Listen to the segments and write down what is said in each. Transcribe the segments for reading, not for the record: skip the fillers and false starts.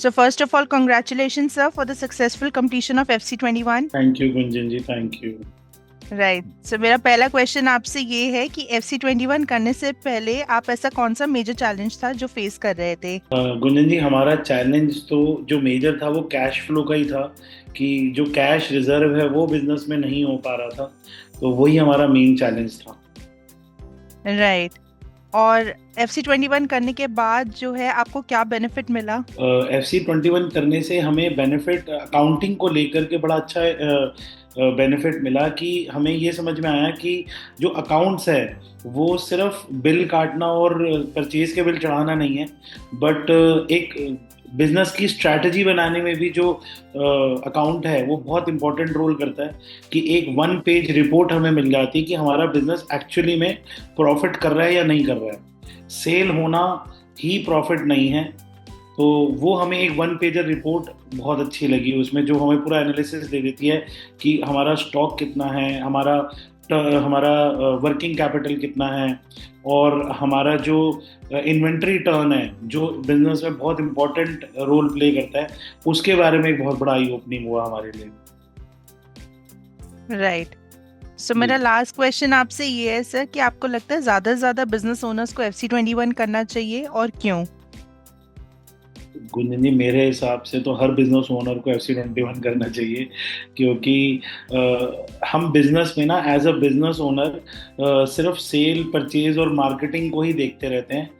So first of all, congratulations, sir, for the successful completion of FC21. Thank you Gunjan ji, thank you. Right. So मेरा पहला question आपसे ये है कि FC21 करने से पहले आप ऐसा कौन सा मेजर चैलेंज था जो फेस कर रहे थे? गुंजन जी, हमारा चैलेंज तो जो मेजर था वो कैश फ्लो का ही था, कि जो कैश रिजर्व है वो बिजनेस में नहीं हो पा रहा था, तो वही हमारा मेन चैलेंज था। राइट। और FC21 करने के बाद जो है आपको क्या बेनिफिट मिला? FC21 करने से हमें बेनिफिट अकाउंटिंग को लेकर के बड़ा अच्छा बेनिफिट मिला, कि हमें ये समझ में आया कि जो अकाउंट्स है वो सिर्फ बिल काटना और परचेज के बिल चढ़ाना नहीं है, बट एक बिजनेस की स्ट्रैटेजी बनाने में भी जो अकाउंट है वो बहुत इंपॉर्टेंट रोल करता है, कि एक 1 पेज रिपोर्ट हमें मिल जाती है कि हमारा बिजनेस एक्चुअली में प्रॉफिट कर रहा है या नहीं कर रहा है। सेल होना ही प्रॉफिट नहीं है, तो वो हमें एक 1 पेजर रिपोर्ट बहुत अच्छी लगी। उसमें जो हमें पूरा एनालिसिस दे देती है कि हमारा स्टॉक कितना है, हमारा वर्किंग कैपिटल कितना है, और हमारा जो इन्वेंट्री टर्न है जो बिजनेस में बहुत इंपॉर्टेंट रोल प्ले करता है, उसके बारे में एक बहुत बड़ा आई ओपनिंग हुआ हमारे लिए। राइट। सो मेरा लास्ट क्वेश्चन आपसे ये है सर कि आपको लगता है ज्यादा से ज्यादा बिजनेस ओनर्स को FC21 करना चाहिए और क्यों? गुंजन जी, मेरे हिसाब से तो हर बिजनेस ओनर को FC21 करना चाहिए, क्योंकि हम बिजनेस में ना एज अ बिजनेस ओनर सिर्फ सेल परचेज और मार्केटिंग को ही देखते रहते हैं,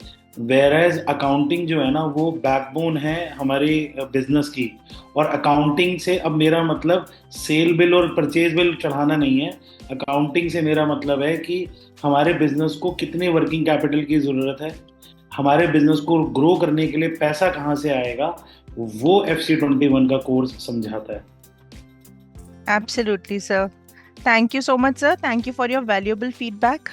वेयर एज अकाउंटिंग जो है ना वो बैकबोन है हमारे बिजनेस की। और अकाउंटिंग से अब मेरा मतलब सेल बिल और परचेज बिल चढ़ाना नहीं है, अकाउंटिंग से मेरा मतलब है कि हमारे बिजनेस को कितने वर्किंग कैपिटल की ज़रूरत है, हमारे बिजनेस को ग्रो करने के लिए पैसा कहाँ से आएगा, वो FC21 का कोर्स समझाता है। Absolutely, sir. Thank you so much, sir. Thank you for your valuable feedback.